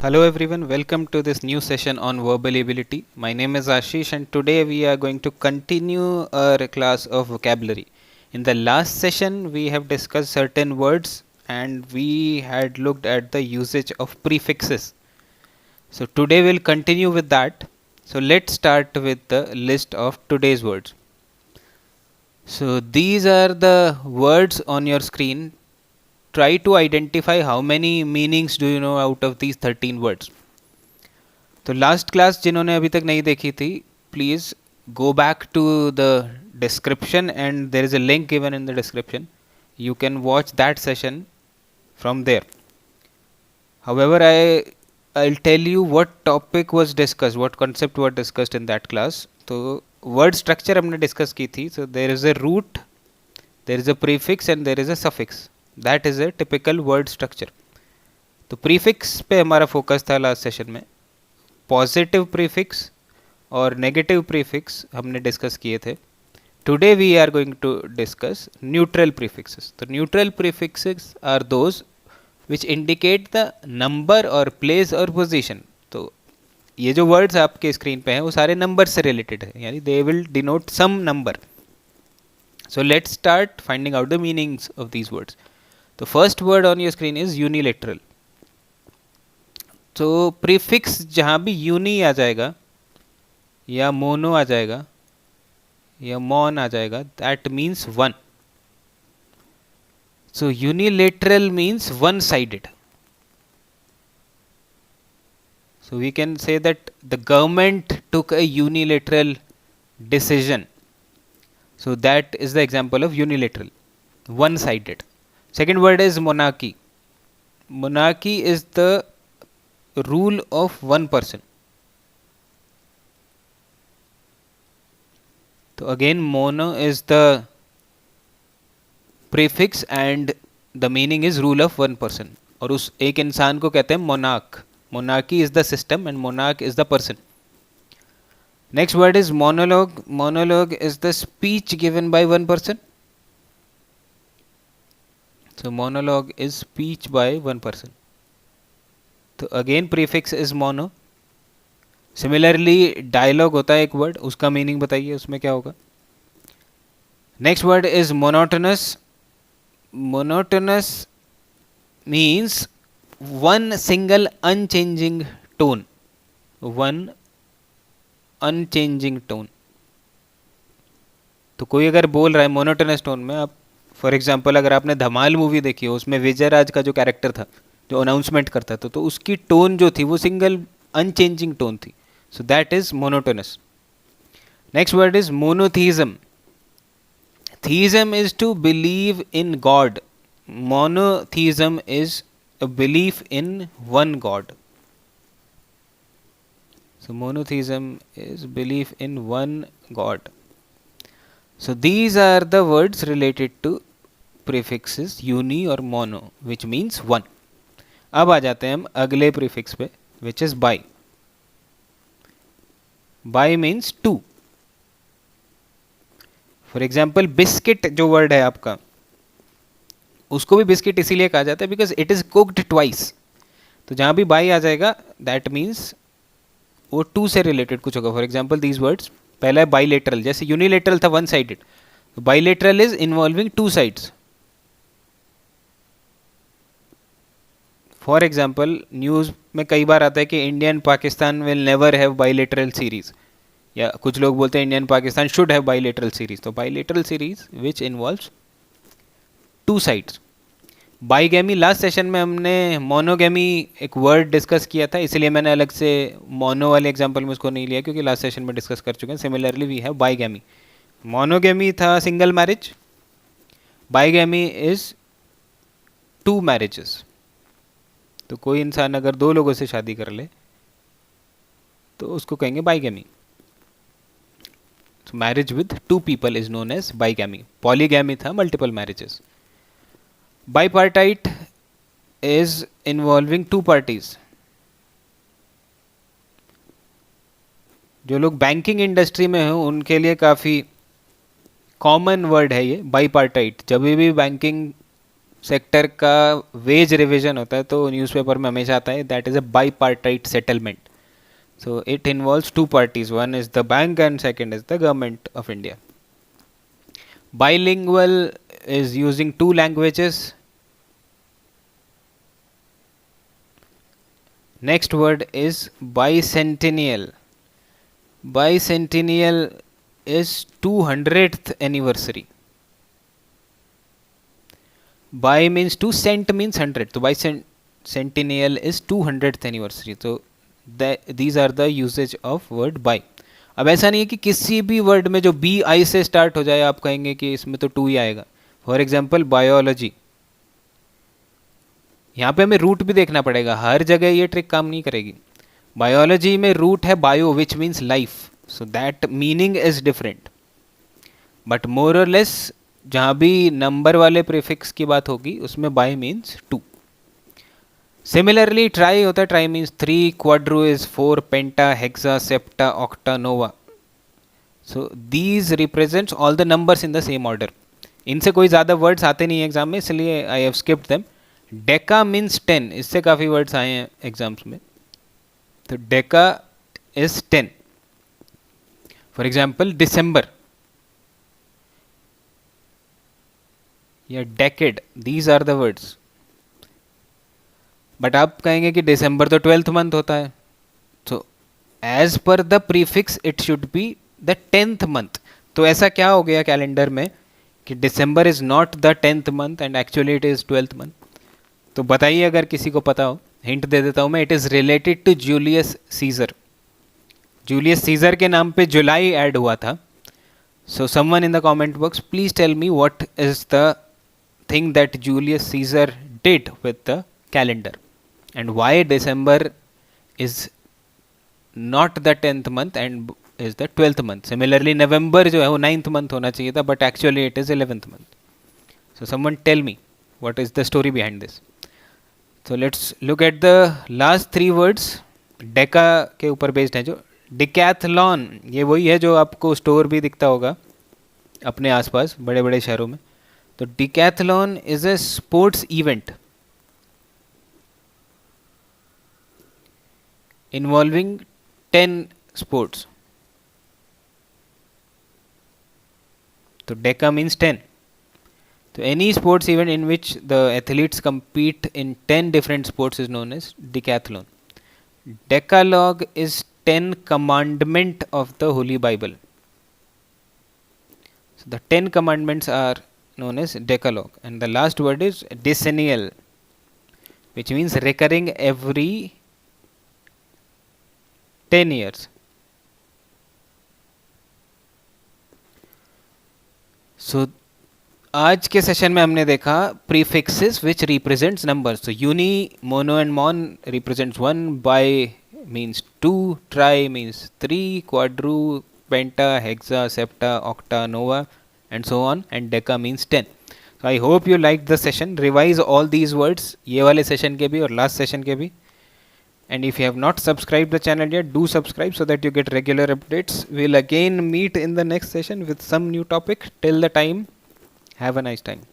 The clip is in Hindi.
Hello everyone, welcome to this new session on verbal ability. My name is Ashish and today we are going to continue our class of vocabulary. In the last session we have discussed certain words and we had looked at the usage of prefixes. So today we'll continue with that. So let's start with the list of today's words. So these are the words on your screen. Try to identify how many meanings do you know out of these 13 words. तो लास्ट क्लास जिन्होंने अभी तक नहीं देखी थी please go back to the description and there is a link given in the description. You can watch that session from there. However, I'll tell you what topic was discussed, what concept was discussed in that class. तो word structure हमने discuss की थी. So there is a root, there is a prefix and there is a suffix. That is a typical word structure. तो prefix पे हमारा focus था last session में. पॉजिटिव प्रीफिक्स और नेगेटिव प्रीफिक्स हमने डिस्कस किए थे. Today we are going to discuss neutral prefixes. तो neutral prefixes are those which indicate the number और प्लेस और पोजीशन. तो ये जो वर्ड्स आपके स्क्रीन पे हैं वो सारे नंबर से रिलेटेड है, यानी they will denote some number. So let's start finding out the meanings of these words. तो first word on your screen is unilateral. तो प्रीफिक्स जहाँ भी यूनी आ जाएगा या मोनो आ जाएगा या मॉन आ जाएगा, that means one. So unilateral means one sided. So we can say that the government took a unilateral decision. So that is the example of unilateral, one sided. Second word is monarchy. Monarchy is the rule of one person. So again mono is the prefix and the meaning is rule of one person. और उस एक इंसान को कहते हैं monarch. Monarchy is the system and monarch is the person. Next word is monologue. Monologue is the speech given by one person. So monologue is speech by one person. तो again prefix is mono. Similarly dialogue होता है एक वर्ड, उसका मीनिंग बताइए उसमें क्या होगा. Next word is monotonous. Monotonous means one single unchanging tone. One unchanging tone. तो कोई अगर बोल रहा है मोनोटोनस टोन में, आप फॉर एग्जांपल अगर आपने धमाल मूवी देखी हो, उसमें विजय राज का जो कैरेक्टर था जो अनाउंसमेंट करता था, तो उसकी टोन जो थी वो सिंगल अनचेंजिंग टोन थी. So that is monotonous. Next word is monotheism. Theism is to believe in God. Monotheism is a belief in one God. So monotheism is belief in one God. So these are the words related to prefixes uni और मोनो विच मीन्स वन. अब आ जाते हैं हम अगले प्रीफिक्स पे which is bi. Bi means two. For example biscuit जो वर्ड है आपका, उसको भी बिस्किट इसीलिए कहा जाता है because it is cooked twice. तो जहां भी बाई आ जाएगा दैट मीन्स वो टू से रिलेटेड कुछ होगा. फॉर एग्जाम्पल दीज वर्ड्स, पहला है बाईलेटरल. जैसे यूनिलेटरल था one sided, bilateral is involving two sides. For example news में कई बार आता है कि Indian Pakistan will never have bilateral series, या कुछ लोग बोलते हैं Indian Pakistan should have bilateral series. तो bilateral series which involves two sides. Bigamy, last session में हमने मोनोगैमी एक वर्ड डिस्कस किया था, इसलिए मैंने अलग से मोनो वाले एग्जाम्पल में उसको नहीं लिया क्योंकि लास्ट सेशन में डिस्कस कर चुके हैं. Similarly we have bigamy. Monogamy था single marriage, bigamy is two marriages. तो कोई इंसान अगर दो लोगों से शादी कर ले तो उसको कहेंगे बाईगैमी. So marriage with two people is known as bigamy. Polygamy था multiple marriages. Bipartite is involving two parties. जो लोग बैंकिंग इंडस्ट्री में हो उनके लिए काफ़ी कॉमन वर्ड है ये बाईपार्टाइट. जब भी बैंकिंग सेक्टर का वेज रिविजन होता है तो न्यूज़पेपर में हमेशा आता है that is a bipartite settlement. So it involves two parties. One is the bank and second is the government of India. Bilingual is using two languages. Next word is bicentennial. Bicentennial is 200th anniversary. Bi means two, cent means 100. So bicentennial is 200th anniversary. So these are the usage of word by. अब ऐसा नहीं है कि किसी भी वर्ड में जो बी आई से स्टार्ट हो जाए आप कहेंगे कि इसमें तो टू ही आएगा. फॉर एग्जाम्पल बायोलॉजी, यहाँ पे हमें रूट भी देखना पड़ेगा, हर जगह ये ट्रिक काम नहीं करेगी. बायोलॉजी में रूट है bio which means life, so that meaning is different. But more और लेस जहाँ भी नंबर वाले प्रीफिक्स की बात होगी उसमें bi means two. Similarly, tri होता है, tri means 3, quadru is 4, penta, hexa, septa, octa, nova. So these represents all the numbers in the same order. इनसे कोई ज़्यादा वर्ड्स आते नहीं हैं एग्जाम में, इसलिए I have skipped them. Deca means 10, इससे काफ़ी वर्ड्स आए हैं एग्जाम्स में. तो deca is 10. For example December या decade, these are the words. But आप कहेंगे कि दिसंबर तो 12th मंथ होता है, तो as per the prefix it should be the 10th month. तो ऐसा क्या हो गया कैलेंडर में कि December is not the 10th month and actually it is 12th month. तो बताइए अगर किसी को पता हो. हिंट दे देता हूँ मैं, it is related to Julius Caesar. Julius Caesar के नाम पे जुलाई ऐड हुआ था. So someone in the comment box please tell me what is the thing that Julius Caesar did with the calendar and why December is not the 10th month and is the 12th month. Similarly November जो है वो 9th month होना चाहिए था but actually it is 11th month. So someone tell me what is the story behind this. So let's look at the last three words. Deka के ऊपर बेस्ड है. जो डिकैथलॉन, ये वही है जो आपको स्टोर भी दिखता होगा अपने आसपास बड़े बड़े शहरों में. तो decathlon is a sports event involving 10 sports. So deca means 10. So any sports event in which the athletes compete in 10 different sports is known as decathlon. Decalogue is 10 commandment of the Holy Bible. So the 10 commandments are known as decalogue. And the last word is decennial, which means recurring every 10 years. So आज के सेशन में हमने देखा प्रीफिक्सेस विच रिप्रेजेंट्स नंबर्स. तो uni, mono and mon represents 1, bi means 2, tri means 3, quadru, penta, hexa, septa, octa, nova and so on, and deca means 10. So I hope you liked the session. Revise all these words, ये वाले सेशन के भी और लास्ट सेशन के भी. And if you have not subscribed the channel yet, do subscribe so that you get regular updates. We'll again meet in the next session with some new topic. Till the time, have a nice time.